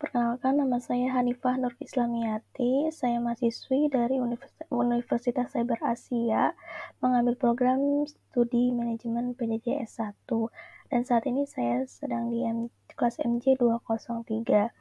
Perkenalkan, nama saya Hanifah Nur Islamiyati. Saya mahasiswi dari Universitas Cyber Asia, mengambil program studi manajemen PJJ S1. Dan saat ini saya sedang di kelas MJ 203.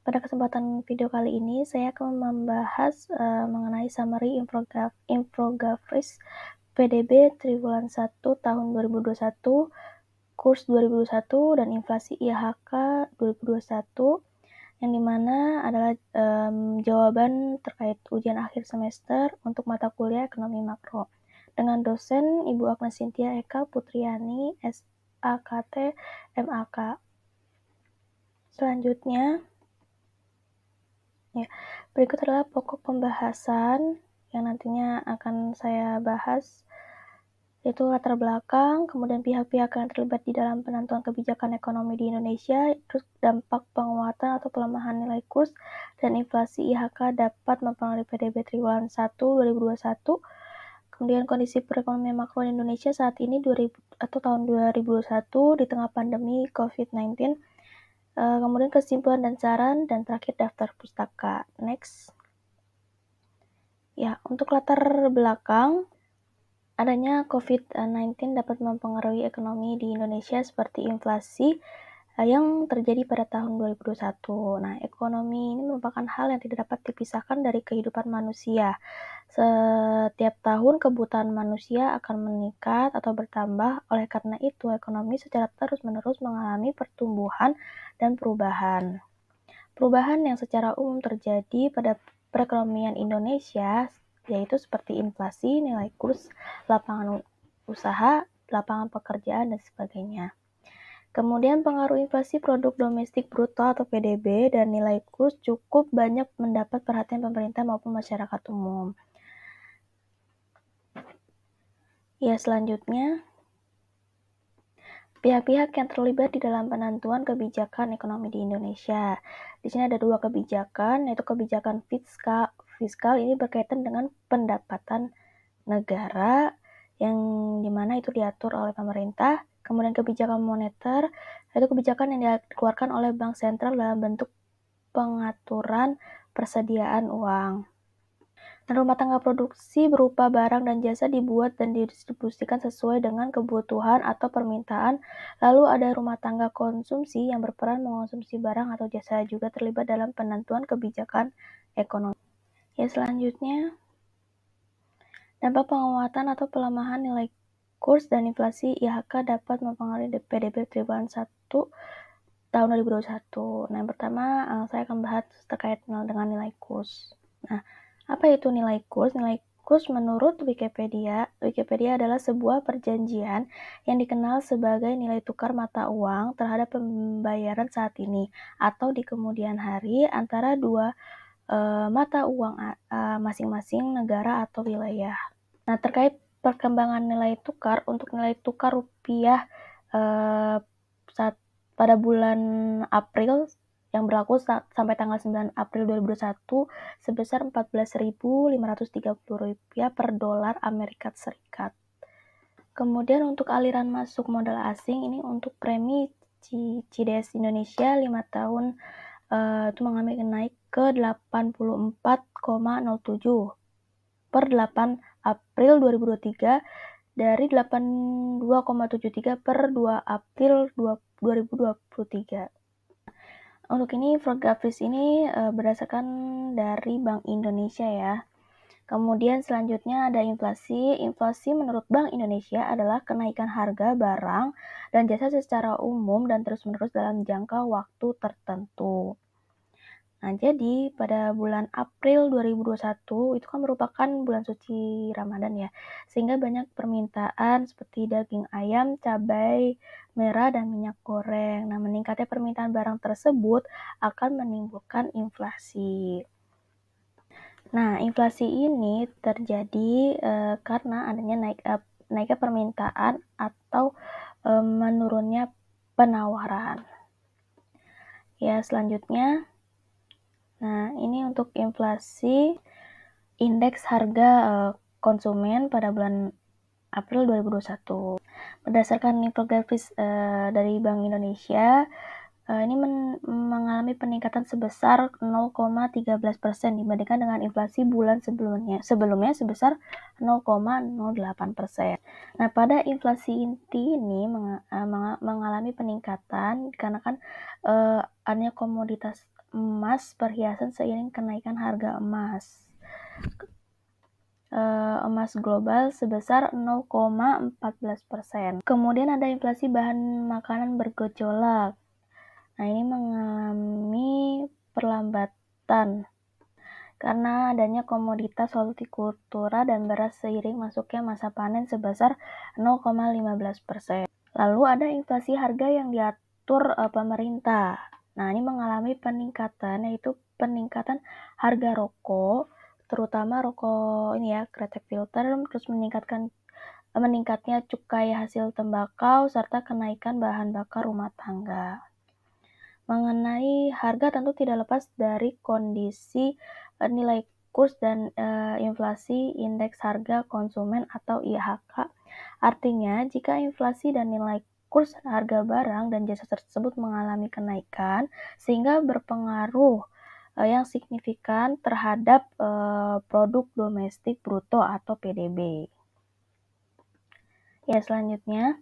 Pada kesempatan video kali ini, saya akan membahas mengenai summary infografis PDB Triwulan 1 tahun 2021, kurs 2021, dan inflasi IHK 2021, yang dimana adalah jawaban terkait ujian akhir semester untuk mata kuliah ekonomi makro dengan dosen Ibu Agnes Cynthia Eka Putriani, SAKT, MAK. Selanjutnya, berikut adalah pokok pembahasan yang nantinya akan saya bahas, yaitu latar belakang, kemudian pihak-pihak yang terlibat di dalam penentuan kebijakan ekonomi di Indonesia, terus dampak penguatan atau pelemahan nilai kurs dan inflasi IHK dapat mempengaruhi PDB Triwulan 1 2021, kemudian kondisi perekonomian makro di Indonesia saat ini tahun 2021 di tengah pandemi COVID-19, kemudian kesimpulan dan saran, dan terakhir daftar pustaka. Next. Ya, untuk latar belakang, adanya COVID-19 dapat mempengaruhi ekonomi di Indonesia seperti inflasi yang terjadi pada tahun 2021. Nah, ekonomi ini merupakan hal yang tidak dapat dipisahkan dari kehidupan manusia. Setiap tahun kebutuhan manusia akan meningkat atau bertambah, oleh karena itu ekonomi secara terus-menerus mengalami pertumbuhan dan perubahan. Perubahan yang secara umum terjadi pada perekonomian Indonesia yaitu seperti inflasi, nilai kurs, lapangan usaha, lapangan pekerjaan, dan sebagainya. Kemudian pengaruh inflasi produk domestik bruto atau PDB dan nilai kurs cukup banyak mendapat perhatian pemerintah maupun masyarakat umum. Ya, selanjutnya, pihak-pihak yang terlibat di dalam penentuan kebijakan ekonomi di Indonesia. Di sini ada dua kebijakan, yaitu kebijakan fiskal ini berkaitan dengan pendapatan negara yang dimana itu diatur oleh pemerintah. Kemudian kebijakan moneter, yaitu kebijakan yang dikeluarkan oleh Bank Sentral dalam bentuk pengaturan persediaan uang. Dan rumah tangga produksi berupa barang dan jasa dibuat dan didistribusikan sesuai dengan kebutuhan atau permintaan. Lalu ada rumah tangga konsumsi yang berperan mengonsumsi barang atau jasa juga terlibat dalam penentuan kebijakan ekonomi. Ya, selanjutnya, dampak penguatan atau pelemahan nilai kurs dan inflasi IHK dapat mempengaruhi PDB Triwulan 1 tahun 2021. Nah, yang pertama saya akan bahas terkait dengan nilai kurs. Nah, apa itu nilai kurs? Nilai kurs menurut Wikipedia adalah sebuah perjanjian yang dikenal sebagai nilai tukar mata uang terhadap pembayaran saat ini atau di kemudian hari antara dua mata uang masing-masing negara atau wilayah. Nah, terkait perkembangan nilai tukar, untuk nilai tukar rupiah pada bulan April yang berlaku sampai tanggal 9 April 2021 sebesar Rp14.530 per dolar Amerika Serikat. Kemudian untuk aliran masuk modal asing ini untuk premi CDS Indonesia 5 tahun itu mengalami naik ke 84,07 per 8 April 2023 dari 82,73 per 2 April 2023. Untuk ini infografis ini berdasarkan dari Bank Indonesia ya. Kemudian selanjutnya ada inflasi. Inflasi menurut Bank Indonesia adalah kenaikan harga barang dan jasa secara umum dan terus-menerus dalam jangka waktu tertentu. Nah, jadi pada bulan April 2021 itu kan merupakan bulan suci Ramadan ya, sehingga banyak permintaan seperti daging ayam, cabai merah, dan minyak goreng. Nah, meningkatnya permintaan barang tersebut akan menimbulkan inflasi. Nah, inflasi ini terjadi karena adanya naiknya permintaan atau menurunnya penawaran. Ya, selanjutnya, nah ini untuk inflasi indeks harga konsumen pada bulan April 2021. Berdasarkan infografis dari Bank Indonesia, Ini mengalami peningkatan sebesar 0,13% dibandingkan dengan inflasi bulan sebelumnya sebesar 0,08%. Nah, pada inflasi inti ini mengalami peningkatan karena kan adanya komoditas emas perhiasan seiring kenaikan harga emas. Emas global sebesar 0,14%. Kemudian ada inflasi bahan makanan bergejolak. Nah, ini mengalami perlambatan karena adanya komoditas hortikultura dan beras seiring masuknya masa panen sebesar 0,15%. Lalu ada inflasi harga yang diatur pemerintah. Nah, ini mengalami peningkatan, yaitu peningkatan harga rokok, terutama rokok ini ya, kretek filter, terus meningkatnya cukai hasil tembakau, serta kenaikan bahan bakar rumah tangga. Mengenai harga tentu tidak lepas dari kondisi nilai kurs dan inflasi indeks harga konsumen atau IHK. Artinya, jika inflasi dan nilai kurs harga barang dan jasa tersebut mengalami kenaikan, sehingga berpengaruh yang signifikan terhadap produk domestik bruto atau PDB. Ya, selanjutnya.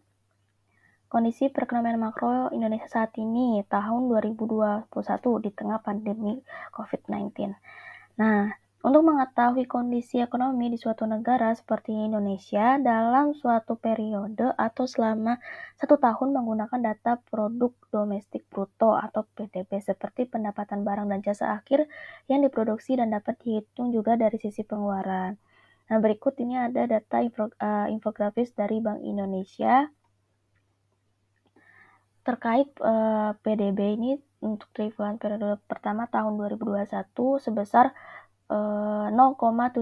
Kondisi perekonomian makro Indonesia saat ini, tahun 2021 di tengah pandemi COVID-19. Nah, untuk mengetahui kondisi ekonomi di suatu negara seperti Indonesia dalam suatu periode atau selama 1 tahun menggunakan data produk domestik bruto atau PDB seperti pendapatan barang dan jasa akhir yang diproduksi dan dapat dihitung juga dari sisi pengeluaran. Nah, berikut ini ada data infografis dari Bank Indonesia terkait PDB ini untuk triwulan periode pertama tahun 2021 sebesar 0,74%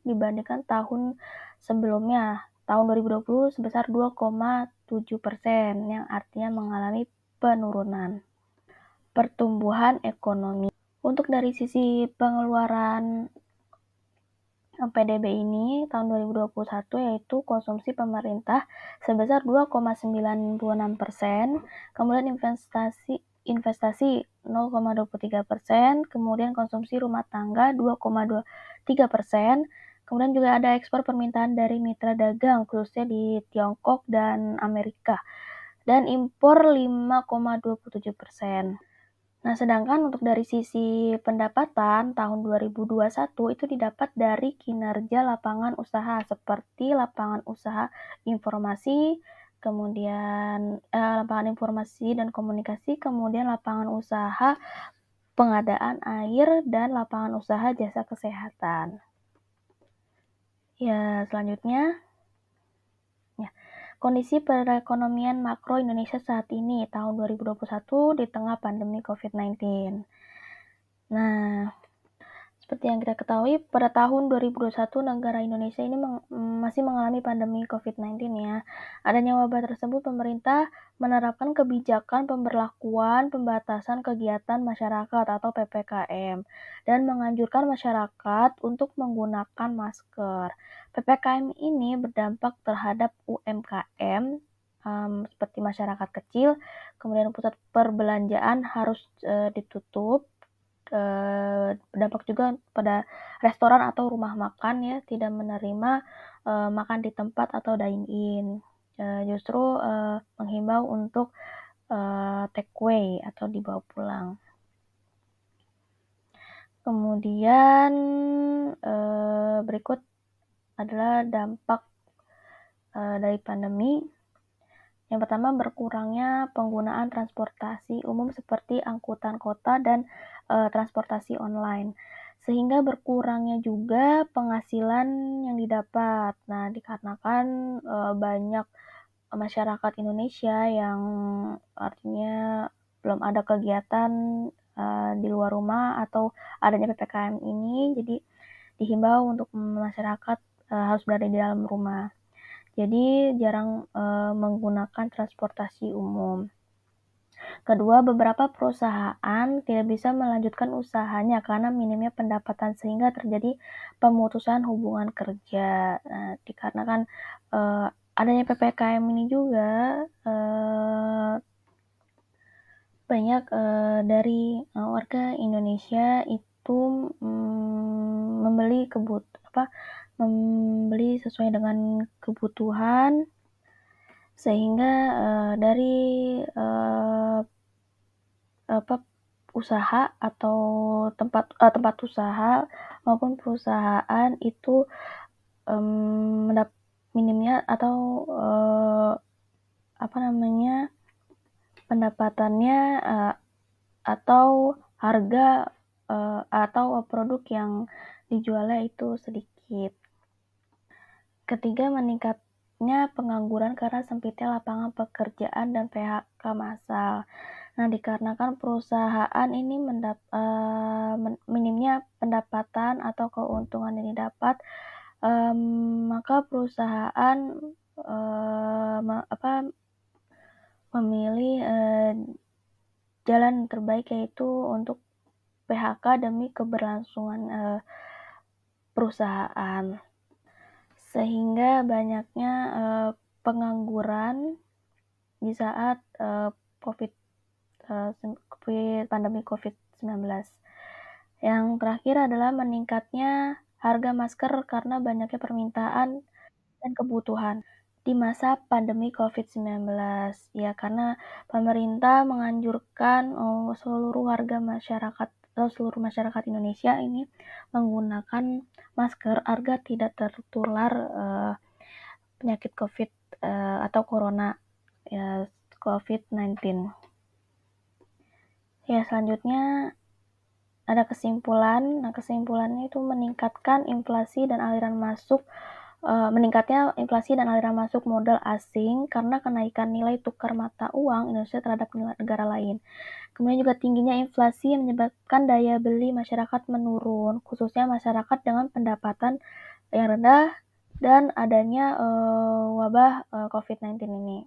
dibandingkan tahun sebelumnya, tahun 2020 sebesar 2,7% yang artinya mengalami penurunan. Pertumbuhan ekonomi. Untuk dari sisi pengeluaran PDB ini tahun 2021 yaitu konsumsi pemerintah sebesar 2,96%, kemudian investasi 0,23%, kemudian konsumsi rumah tangga 2,23%, kemudian juga ada ekspor permintaan dari mitra dagang khususnya di Tiongkok dan Amerika, dan impor 5,27%. Nah, sedangkan untuk dari sisi pendapatan tahun 2021 itu didapat dari kinerja lapangan usaha seperti lapangan usaha informasi, kemudian lapangan informasi dan komunikasi, kemudian lapangan usaha pengadaan air dan lapangan usaha jasa kesehatan. Ya, selanjutnya kondisi perekonomian makro Indonesia saat ini tahun 2021 di tengah pandemi COVID-19. Nah, seperti yang kita ketahui, pada tahun 2021 negara Indonesia ini masih mengalami pandemi COVID-19 ya. Adanya wabah tersebut, pemerintah menerapkan kebijakan pemberlakuan pembatasan kegiatan masyarakat atau PPKM dan menganjurkan masyarakat untuk menggunakan masker. PPKM ini berdampak terhadap UMKM seperti masyarakat kecil, kemudian pusat perbelanjaan harus ditutup. Berdampak juga pada restoran atau rumah makan ya, tidak menerima makan di tempat atau dine-in. Justru menghimbau untuk take away atau dibawa pulang. Kemudian berikut adalah dampak dari pandemi. Yang pertama, berkurangnya penggunaan transportasi umum seperti angkutan kota dan transportasi online, sehingga berkurangnya juga penghasilan yang didapat. Nah, dikarenakan banyak masyarakat Indonesia yang artinya belum ada kegiatan di luar rumah atau adanya PPKM ini, jadi dihimbau untuk masyarakat harus berada di dalam rumah. Jadi jarang menggunakan transportasi umum. Kedua, beberapa perusahaan tidak bisa melanjutkan usahanya karena minimnya pendapatan sehingga terjadi pemutusan hubungan kerja. Nah, dikarenakan adanya PPKM ini juga banyak dari warga Indonesia itu membeli sesuai dengan kebutuhan, sehingga dari usaha atau tempat usaha maupun perusahaan itu minimnya atau pendapatannya atau harga atau produk yang dijualnya itu sedikit. Ketiga, meningkatnya pengangguran karena sempitnya lapangan pekerjaan dan PHK massal. Nah, dikarenakan perusahaan ini minimnya pendapatan atau keuntungan yang didapat, maka perusahaan memilih jalan terbaik, yaitu untuk PHK demi keberlangsungan perusahaan, sehingga banyaknya pengangguran di saat pandemi COVID-19. Yang terakhir adalah meningkatnya harga masker karena banyaknya permintaan dan kebutuhan di masa pandemi COVID-19. Ya, karena pemerintah menganjurkan seluruh masyarakat Indonesia ini menggunakan masker agar tidak tertular penyakit COVID atau corona COVID-19. Ya, selanjutnya ada kesimpulan. Nah, kesimpulannya itu meningkatnya inflasi dan aliran masuk modal asing karena kenaikan nilai tukar mata uang Indonesia terhadap negara lain. Kemudian juga tingginya inflasi yang menyebabkan daya beli masyarakat menurun, khususnya masyarakat dengan pendapatan yang rendah dan adanya wabah COVID-19 ini.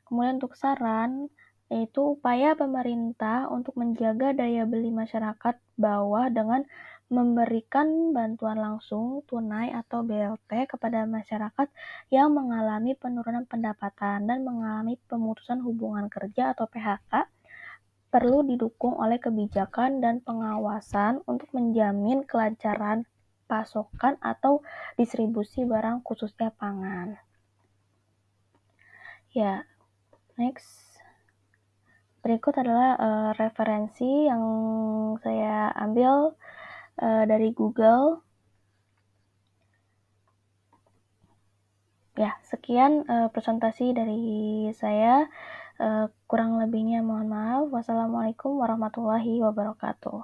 Kemudian untuk saran, yaitu upaya pemerintah untuk menjaga daya beli masyarakat bawah dengan memberikan bantuan langsung, tunai atau BLT kepada masyarakat yang mengalami penurunan pendapatan dan mengalami pemutusan hubungan kerja atau PHK, perlu didukung oleh kebijakan dan pengawasan untuk menjamin kelancaran pasokan atau distribusi barang khususnya pangan. Ya, next. Berikut adalah referensi yang saya ambil dari Google. Ya, sekian presentasi dari saya. Kurang lebihnya mohon maaf. Wassalamualaikum warahmatullahi wabarakatuh.